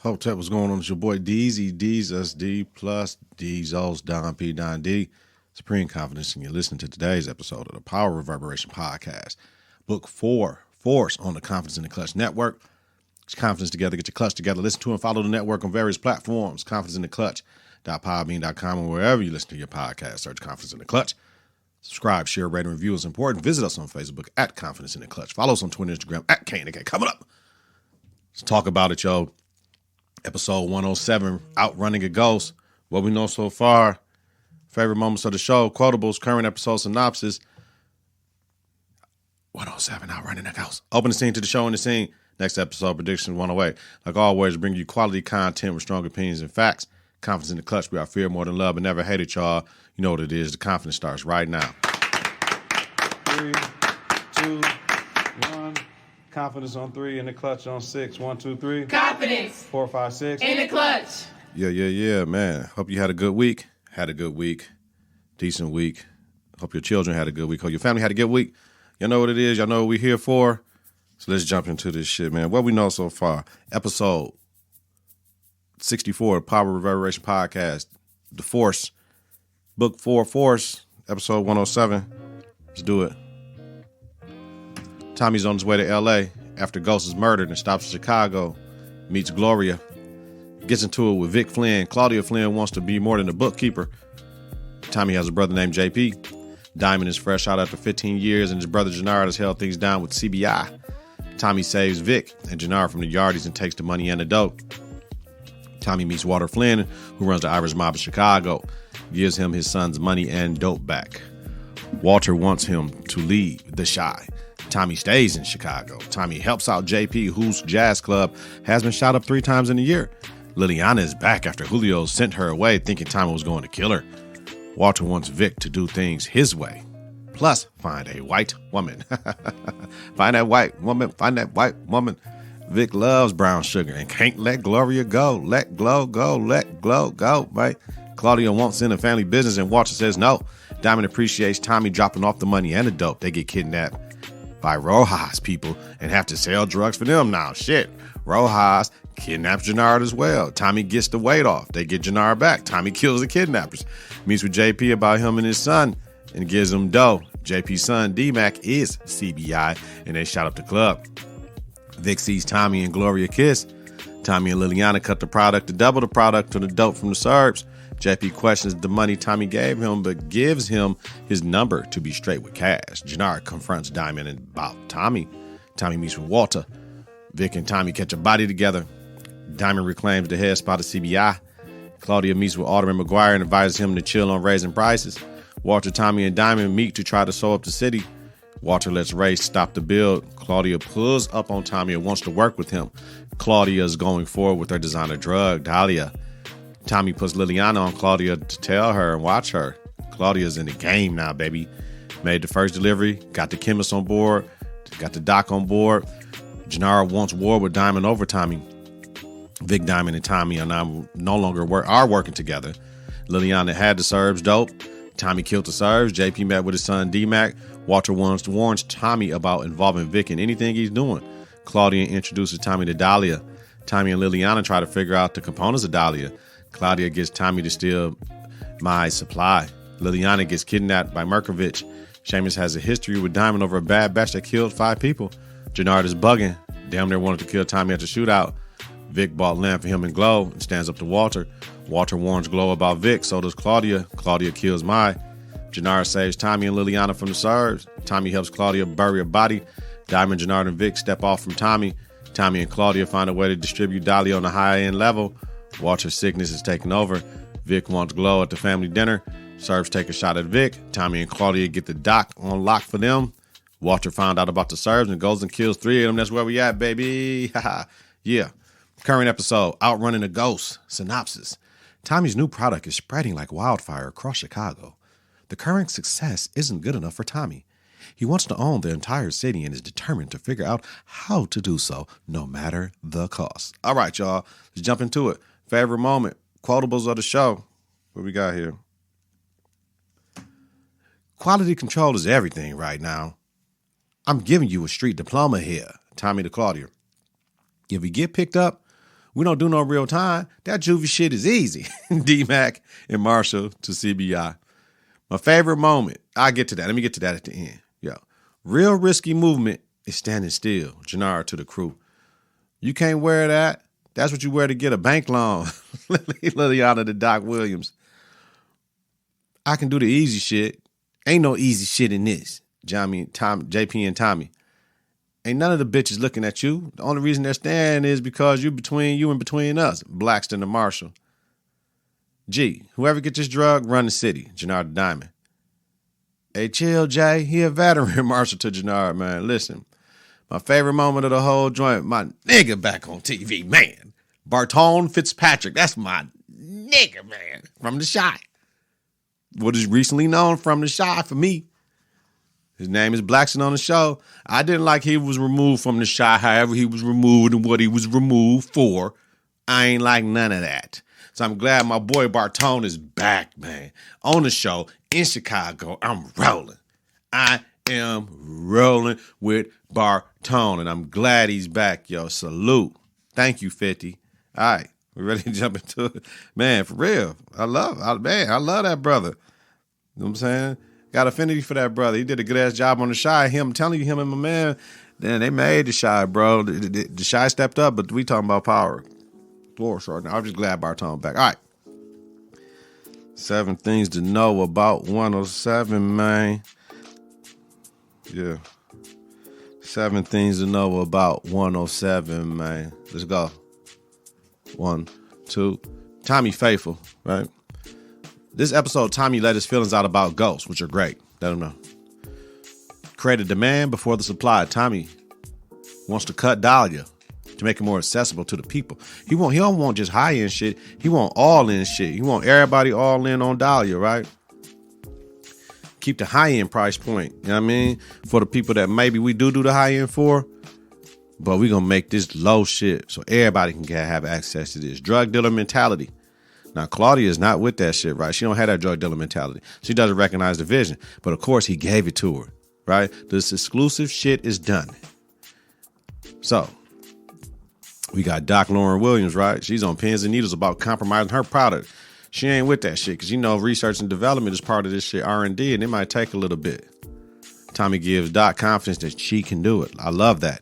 Hotep, what's going on? It's your boy DZ, D's SD plus D's O's Don P Don D. Supreme Confidence, and you're listening to today's episode of the Power Reverberation podcast. Book 4, Force on the Confidence in the Klutch Network. Get your confidence together, get your clutch together. Listen to and follow the network on various platforms. ConfidenceInTheClutch.podbean.com or wherever you listen to your podcast. Search Confidence in the Klutch. Subscribe, share, rate, and review is important. Visit us on Facebook at Confidence in the Klutch. Follow us on Twitter and Instagram at KNK. Coming up. Let's talk about it, yo. Episode 107, Outrunning a Ghost. What we know so far. Favorite moments of the show. Quotables, current episode synopsis. 107, Outrunning a Ghost. Open the scene to the show and the scene. Next episode, predictions 108. Like always, bring you quality content with strong opinions and facts. Confidence in the Klutch. We are fear more than love, but never hated, y'all. You know what it is. The confidence starts right now. 3, 2, 1. Confidence on 3 and the Klutch on 6. 1, 2, 3. Confidence. 4, 5, 6. In the Klutch. Yeah, man. Hope you had a good week. Had a good week. Decent week. Hope your children had a good week. Hope your family had a good week. Y'all know what it is. Y'all know what we're here for. So let's jump into this shit, man. What we know so far. Episode 64, the Power Reverberation podcast. The Force. Book 4, Force. Episode 107. Let's do it. Tommy's on his way to L.A. after Ghost is murdered and stops in Chicago. Meets Gloria. Gets into it with Vic Flynn. Claudia Flynn wants to be more than a bookkeeper. Tommy has a brother named JP. Diamond is fresh out after 15 years, and his brother Jannard has held things down with CBI. Tommy saves Vic and Jannard from the Yardies and takes the money and the dope. Tommy meets Walter Flynn, who runs the Irish mob in Chicago. Gives him his son's money and dope back. Walter wants him to leave the Chi. Tommy stays in Chicago. Tommy helps out JP, whose jazz club has been shot up 3 times in a year. Liliana is back after Julio sent her away thinking Tommy was going to kill her. Walter wants Vic to do things his way. Plus, find a white woman. Find that white woman. Vic loves brown sugar and can't let Gloria go. Let Glow go, right? Claudia wants in a family business and Walter says no. Diamond appreciates Tommy dropping off the money and the dope. They get kidnapped by Rojas people and have to sell drugs for them now. Shit. Rojas kidnaps Jannard as well. Tommy gets the weight off. They get Jannard back. Tommy kills the kidnappers. Meets with JP about him and his son and gives him dough. JP's son, D-Mac, is CBI and they shot up the club. Vic sees Tommy and Gloria kiss. Tommy and Liliana cut the product to double the product to the dope from the Serbs. JP questions the money Tommy gave him, but gives him his number to be straight with cash. Jannard confronts Diamond about Tommy. Tommy meets with Walter. Vic and Tommy catch a body together. Diamond reclaims the head spot of CBI. Claudia meets with Alderman McGuire and advises him to chill on raising prices. Walter, Tommy, and Diamond meet to try to sew up the city. Walter lets Ray stop the build. Claudia pulls up on Tommy and wants to work with him. Claudia is going forward with her designer drug, Dahlia. Tommy puts Liliana on Claudia to tell her and watch her. Claudia's in the game now, baby. Made the first delivery, got the chemist on board, got the doc on board. Jannard wants war with Diamond over Tommy. Vic, Diamond, and Tommy are now no longer working together. Liliana had the Serbs dope. Tommy killed the Serbs. JP met with his son D-Mac. Walter warns Tommy about involving Vic in anything he's doing. Claudia introduces Tommy to Dahlia. Tommy and Liliana try to figure out the components of Dahlia. Claudia gets Tommy to steal my supply. Liliana gets kidnapped by Merkovich. Seamus has a history with Diamond over a bad batch that killed 5 people. Jannard is bugging. Damn near wanted to kill Tommy at the shootout. Vic bought land for him and Glow and stands up to Walter. Walter warns Glow about Vic, so does Claudia. Claudia kills Mai. Jannard saves Tommy and Liliana from the Serbs. Tommy helps Claudia bury a body. Diamond, Jannard, and Vic step off from Tommy. Tommy and Claudia find a way to distribute Dahlia on a high-end level. Walter's sickness is taking over. Vic wants Glow at the family dinner. Serbs take a shot at Vic. Tommy and Claudia get the doc on lock for them. Walter found out about the Serbs and goes and kills 3 of them. That's where we at, baby. Yeah. Current episode, Outrunning a Ghost. Synopsis. Tommy's new product is spreading like wildfire across Chicago. The current success isn't good enough for Tommy. He wants to own the entire city and is determined to figure out how to do so, no matter the cost. All right, y'all. Let's jump into it. Favorite moment. Quotables of the show. What we got here? Quality control is everything right now. I'm giving you a street diploma here. Tommy to Claudia. If we get picked up, We don't do no real time. That juvie shit is easy. D-Mac and Marshall to CBI. My favorite moment. I'll get to that. Let me get to that at the end. Yo, real risky movement is standing still. Jannard to the crew. You can't wear that. That's what you wear to get a bank loan. Liliana to Doc Williams. I can do the easy shit. Ain't no easy shit in this. JP and Tommy. Ain't none of the bitches looking at you. The only reason they're standing is because you and between us. Blackston and Marshall. G, whoever get this drug, run the city. Jannard Diamond. Hey, chill, Jay. He a veteran. Marshall to Jannard, man. Listen, my favorite moment of the whole joint, my nigga back on TV, man. Bartone Fitzpatrick. That's my nigga, man. From the Shy. What is recently known from the Shy for me. His name is Blackson on the show. I didn't like he was removed from the Shy, however he was removed and what he was removed for. I ain't like none of that. So I'm glad my boy Bartone is back, man. On the show in Chicago. I'm rolling. I am rolling with Bartone, and I'm glad he's back, yo. Salute. Thank you, 50. All right. We ready to jump into it? Man, for real. I love that brother. You know what I'm saying? Got affinity for that brother. He did a good-ass job on the Shy. I'm telling you, him and my man, then they made the Shy, bro. The Shy stepped up, but we talking about power. Right now. I'm just glad Bartone back. All right. 7 things to know about 107, man. Yeah. 7 things to know about 107, man. Let's go. 1, 2. Tommy Faithful, right? This episode, Tommy let his feelings out about ghosts, which are great. Let him know. Create a demand before the supply. Tommy wants to cut Dahlia to make it more accessible to the people. He don't want just high-end shit. He want all-in shit. He want everybody all in on Dahlia, right? Keep the high-end price point, you know what I mean? For the people that maybe we do the high-end for, but we gonna make this low shit so everybody can have access to this. Drug dealer mentality. Now, Claudia is not with that shit, right? She don't have that drug dealer mentality. She doesn't recognize the vision. But, of course, he gave it to her, right? This exclusive shit is done. So, we got Doc Lauren Williams, right? She's on pins and needles about compromising her product. She ain't with that shit because, research and development is part of this shit, R&D, and it might take a little bit. Tommy gives Doc confidence that she can do it. I love that.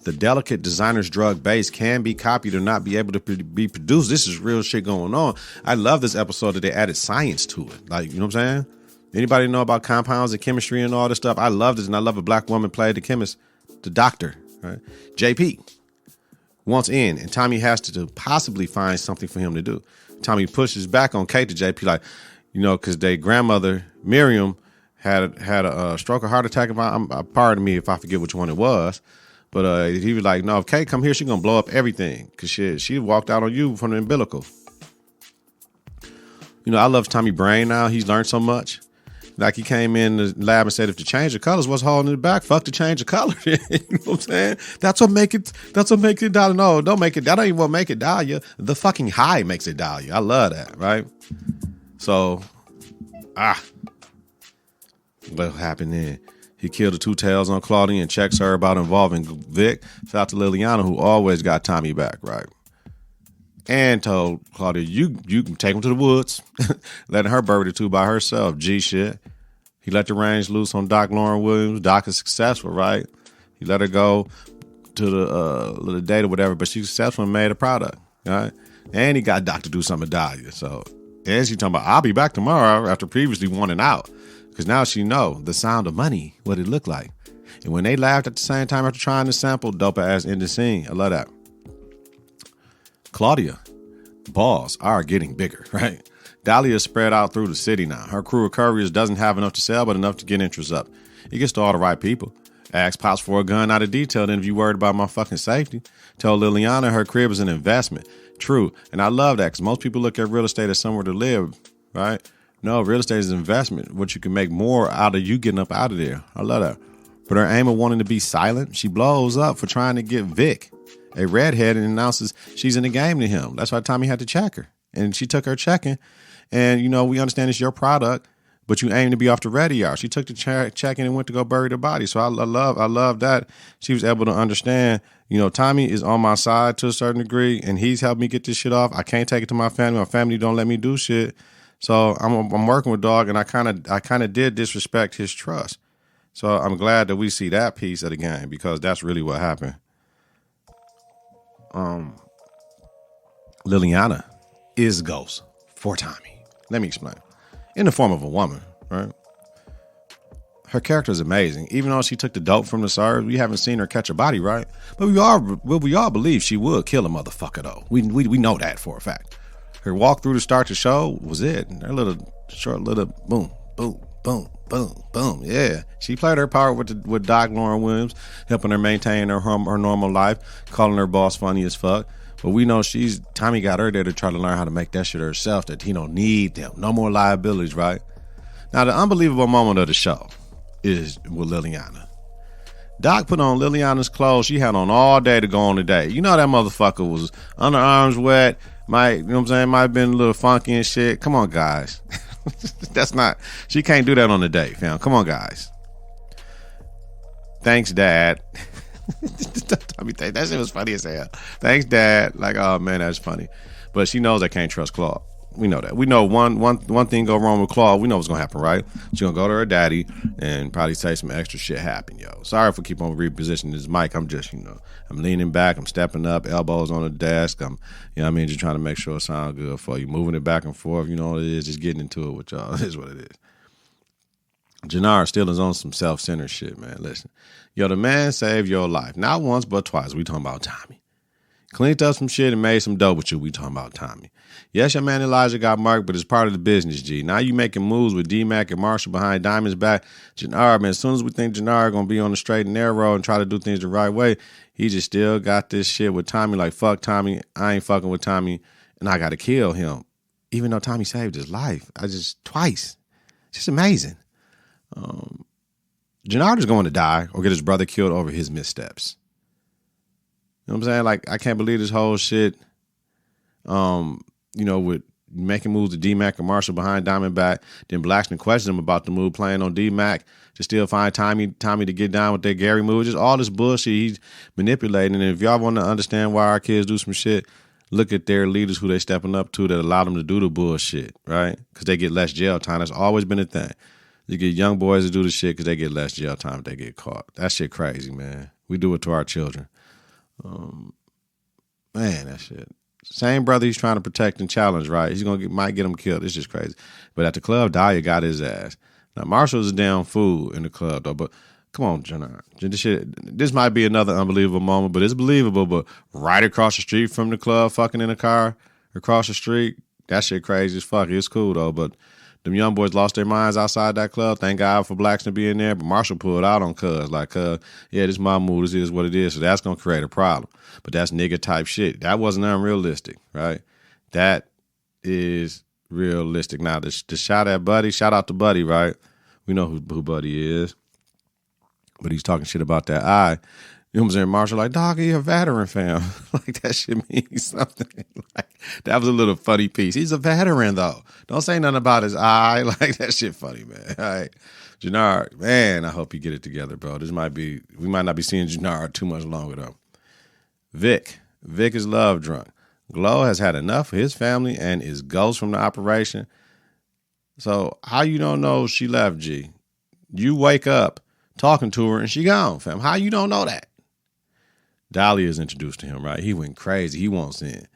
The delicate designer's drug base can be copied or not be able to be produced. This is real shit going on. I love this episode that they added science to it. Like, you know what I'm saying? Anybody know about compounds and chemistry and all this stuff? I love this, and I love a black woman played the chemist, the doctor, right? JP wants in, and Tommy has to possibly find something for him to do. Tommy pushes back on Kate to JP, like, because their grandmother, Miriam, had a stroke or heart attack. Pardon me if I forget which one it was. But he was like, no, if Kate come here, she's going to blow up everything. Because she walked out on you from the umbilical. I love Tommy Brain now. He's learned so much. Like he came in the lab and said, if the change of colors was holding it back, fuck the change of color. You know what I'm saying? That's what makes it Dahlia. No, don't make it. That ain't what make it Dahlia. The fucking high makes it Dahlia. I love that, right? So, what happened then? He killed the 2 tails on Claudia and checks her about involving Vic. Shout out to Liliana, who always got Tommy back, right? And told Claudia, you can take him to the woods. Letting her bury the 2 by herself. G shit. He let the reins loose on Doc Lauren Williams. Doc is successful, right? He let her go to the date or whatever, but she's successful and made a product, right? And he got Doc to do something with Dahlia. So, and she talking about, I'll be back tomorrow after previously wanting out. Because now she know the sound of money, what it looked like. And when they laughed at the same time after trying to sample, dope ass in the scene. I love that. Claudia, balls are getting bigger, right? Dahlia is spread out through the city now. Her crew of couriers doesn't have enough to sell, but enough to get interest up. It gets to all the right people. Ask Pops for a gun out of detail, then if you worried about my fucking safety. Tell Liliana her crib is an investment. True. And I love that because most people look at real estate as somewhere to live, right? No, real estate is an investment, what you can make more out of you getting up out of there. I love that. But her aim of wanting to be silent, she blows up for trying to get Vic, a redhead, and announces she's in the game to him. That's why Tommy had to check her. And she took her checking. And, we understand it's your product, but you aim to be off the radio. She took the check in and went to go bury the body. So I love that she was able to understand, you know, Tommy is on my side to a certain degree, and he's helped me get this shit off. I can't take it to my family. My family don't let me do shit. So I'm working with dog, and I kind of did disrespect his trust. So I'm glad that we see that piece of the game, because that's really what happened. Liliana is Ghost for Tommy. Let me explain. In the form of a woman, right? Her character is amazing. Even though she took the dope from the SARS, we haven't seen her catch a body, right? But we all believe she would kill a motherfucker, though. We know that for a fact. Her walk through to start the show was it. Her short little boom, boom, boom, boom, boom. Yeah, she played her part with Doc Lauren Williams, helping her maintain her normal life, calling her boss funny as fuck. But we know Tommy got her there to try to learn how to make that shit herself, that he don't need them. No more liabilities, right? Now, the unbelievable moment of the show is with Liliana. Doc put on Liliana's clothes she had on all day to go on the date. You know that motherfucker was underarms wet, you know what I'm saying, might have been a little funky and shit. Come on, guys. She can't do that on the date, fam. Come on, guys. Thanks, Dad. That shit was funny as hell. Thanks, Dad. Like, oh man, that's funny. But she knows I can't trust Claude. We know that. We know one thing go wrong with Claude. We know what's gonna happen, right? She's gonna go to her daddy and probably say some extra shit happen, yo. Sorry if we keep on repositioning this mic. I'm just, I'm leaning back. I'm stepping up, elbows on the desk. I'm, just trying to make sure it sounds good for you. Moving it back and forth. You know what it is. Just getting into it with y'all. It is what it is. Jannar still is on some self-centered shit, man. Listen, yo, the man saved your life. Not once, but twice. We talking about Tommy. Cleaned up some shit and made some dough with you. We talking about Tommy. Yes, your man Elijah got marked, but it's part of the business, G. Now you making moves with D-Mac and Marshall behind Diamond's back. Jannar, man, as soon as we think Jannar going to be on the straight and narrow and try to do things the right way, he just still got this shit with Tommy. Like, fuck Tommy. I ain't fucking with Tommy, and I got to kill him. Even though Tommy saved his life. Twice. Just amazing. Jannar is going to die or get his brother killed over his missteps. You know what I'm saying? Like, I can't believe this whole shit, with making moves to D-Mac and Marshall behind Diamondback. Then Blackston questioned him about the move playing on D-Mac to still find Tommy to get down with that Gary move. Just all this bullshit he's manipulating. And if y'all want to understand why our kids do some shit, look at their leaders who they stepping up to that allow them to do the bullshit, right? Because they get less jail time. That's always been a thing. You get young boys to do the shit because they get less jail time if they get caught. That shit crazy, man. We do it to our children. Man, that shit. Same brother he's trying to protect and challenge, right? He's might get him killed. It's just crazy. But at the club, Dahlia got his ass. Now, Marshall's a damn fool in the club, though. But come on, Jannar. This might be another unbelievable moment, but it's believable. But right across the street from the club, fucking in a car across the street, that shit crazy as fuck. It's cool, though. But them young boys lost their minds outside that club. Thank God for Blackston being there. But Marshall pulled out on Cuz. Like, yeah, this is my move. This is what it is. So that's going to create a problem. But that's nigga type shit. That wasn't unrealistic, right? That is realistic. Now, the shot at Buddy, shout out to Buddy, right? We know who Buddy is. But he's talking shit about that eye. You know what I'm saying? Marshall like, dog, he a veteran, fam. Like, that shit means something. Like, that was a little funny piece. He's a veteran, though. Don't say nothing about his eye. Like, that shit funny, man. All right. Jannar, man, I hope you get it together, bro. We might not be seeing Jannar too much longer, though. Vic is love drunk. Glow has had enough of his family and is ghost from the operation. So, how you don't know she left, G? You wake up talking to her and she gone, fam. How you don't know that? Dahlia is introduced to him, right? He went crazy. He wants in.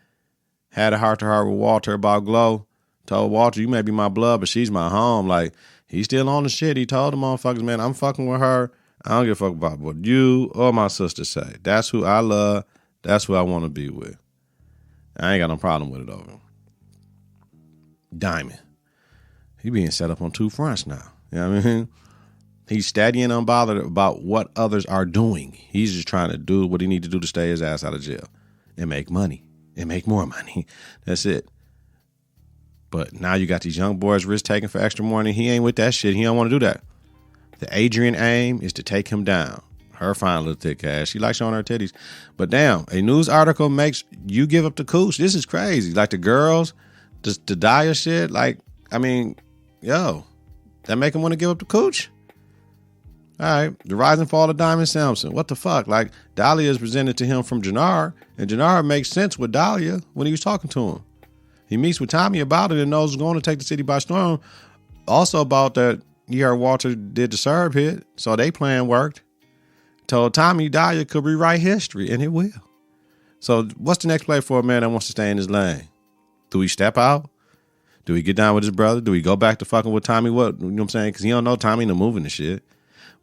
Had a heart-to-heart with Walter about Glow. Told Walter, you may be my blood, but she's my home. Like, he's still on the shit. He told the motherfuckers, man, I'm fucking with her. I don't give a fuck about what you or my sister say. That's who I love. That's who I want to be with. I ain't got no problem with it, over. Diamond. He being set up on two fronts now. You know what I mean? He's steady and unbothered about what others are doing. He's just trying to do what he need to do to stay his ass out of jail and make money and make more money. That's it. But now you got these young boys risk taking for extra money. He ain't with that shit. He don't want to do that. The Adrian aim is to take him down. Her fine little thick ass. She likes showing her titties. But damn, a news article makes you give up the cooch. This is crazy. Like the girls, the Dahlia shit. Like, I mean, yo. That make him want to give up the cooch? All right, the rise and fall of Diamond Samson. What the fuck? Like, Dahlia is presented to him from Jannar, and Jannar makes sense with Dahlia when he was talking to him. He meets with Tommy about it and knows he's going to take the city by storm. Also about that, he heard Walter did the Serb hit, so they plan worked. Told Tommy Dahlia could rewrite history, and it will. So what's the next play for a man that wants to stay in his lane? Do he step out? Do he get down with his brother? Do he go back to fucking with Tommy? What? You know what I'm saying? Because he don't know Tommy no moving the shit.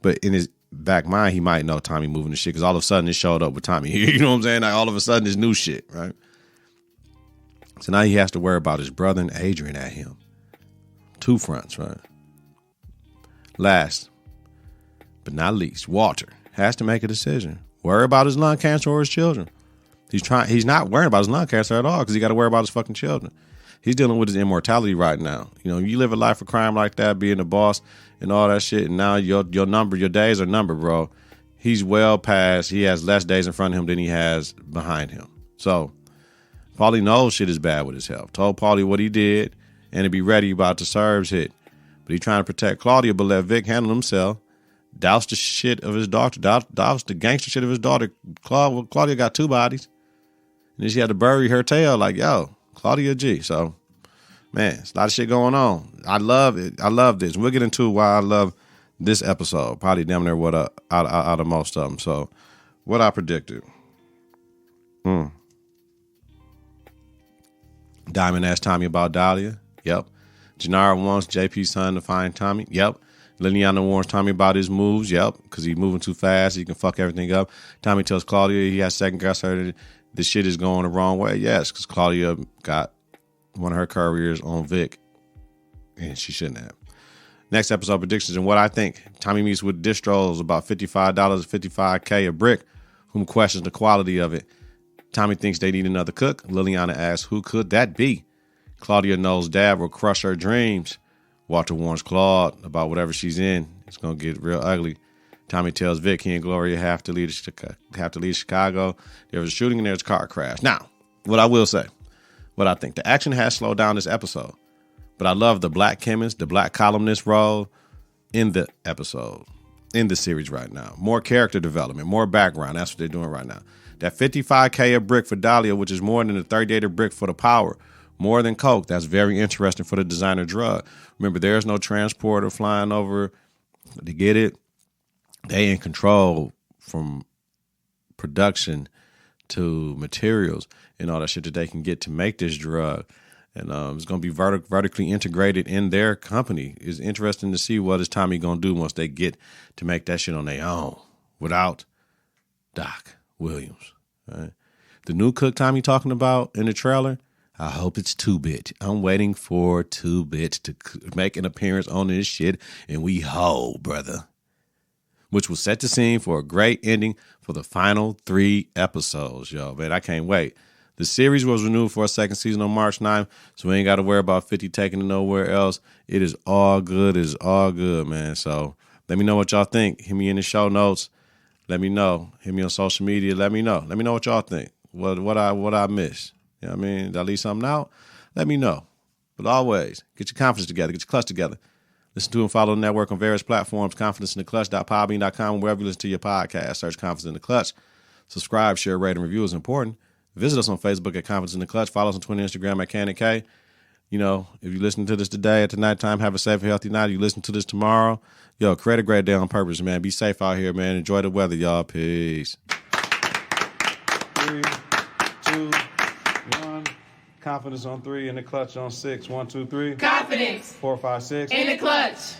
But in his back mind, he might know Tommy moving the shit because all of a sudden it showed up with Tommy. You know what I'm saying? Like all of a sudden it's new shit, right? So now he has to worry about his brother and Adrian at him. Two fronts, right? Last but not least, Walter has to make a decision. Worry about his lung cancer or his children. He's not worrying about his lung cancer at all because he got to worry about his fucking children. He's dealing with his immortality right now. You know, you live a life of crime like that, being a boss and all that shit, and now your days are numbered, bro. He's well past. He has less days in front of him than he has behind him. So, Paulie knows shit is bad with his health. Told Paulie what he did and to be ready about the Serbs hit. But he trying to protect Claudia, but let Vic handle himself. Douse the shit of his daughter. Douse the gangster shit of his daughter. Claudia got two bodies. And then she had to bury her tail like, yo, Claudia G. So, man, it's a lot of shit going on. I love it. I love this. We'll get into why I love this episode. Probably damn near out of most of them. So, what I predicted. Diamond asked Tommy about Dahlia. Yep. Janara wants JP's son to find Tommy. Yep. Liliana warns Tommy about his moves. Yep. Because he's moving too fast. He can fuck everything up. Tommy tells Claudia he has second guess her. This shit is going the wrong way. Yes, because Claudia got one of her careers on Vic, and she shouldn't have. Next episode predictions and what I think. Tommy meets with distros about $55, $55K a brick, whom questions the quality of it. Tommy thinks they need another cook. Liliana asks, who could that be? Claudia knows Dad will crush her dreams. Walter warns Claude about whatever she's in. It's going to get real ugly. Tommy tells Vic he and Gloria have to leave Chicago. There was a shooting and there's a car crash. Now, what I will say, what I think, the action has slowed down this episode, but I love the black chemist, the black columnist role in the episode, in the series right now. More character development, more background. That's what they're doing right now. That $55K a brick for Dahlia, which is more than the $38 a brick for the Power, more than coke. That's very interesting for the designer drug. Remember, there's no transporter flying over to get it. They in control from production to materials and all that shit that they can get to make this drug. And it's going to be vertically integrated in their company. It's interesting to see what is Tommy going to do once they get to make that shit on their own without Doc Williams. Right? The new cook Tommy talking about in the trailer, I hope it's 2-Bit. I'm waiting for 2-Bit to make an appearance on this shit, and we ho, brother. Which will set the scene for a great ending for the final 3 episodes, yo. Man, I can't wait. The series was renewed for a second season on March 9th, so we ain't got to worry about 50 taking it nowhere else. It is all good. It's all good, man. So let me know what y'all think. Hit me in the show notes. Let me know. Hit me on social media. Let me know. Let me know what y'all think. What I missed. You know what I mean? Did I leave something out? Let me know. But always, get your confidence together. Get your clutch together. Listen to and follow the network on various platforms, confidenceintheclutch.podbean.com, wherever you listen to your podcast. Search Confidence in the Clutch. Subscribe, share, rate, and review is important. Visit us on Facebook at Confidence in the Clutch. Follow us on Twitter and Instagram at Cannon K. You know, if you listen to this today at the nighttime, have a safe and healthy night. You listen to this tomorrow, yo, create a great day on purpose, man. Be safe out here, man. Enjoy the weather, y'all. Peace. 3, 2, 1. Confidence on 3, in the clutch on 6. 1, 2, 3. Confidence. 4, 5, 6. In the clutch.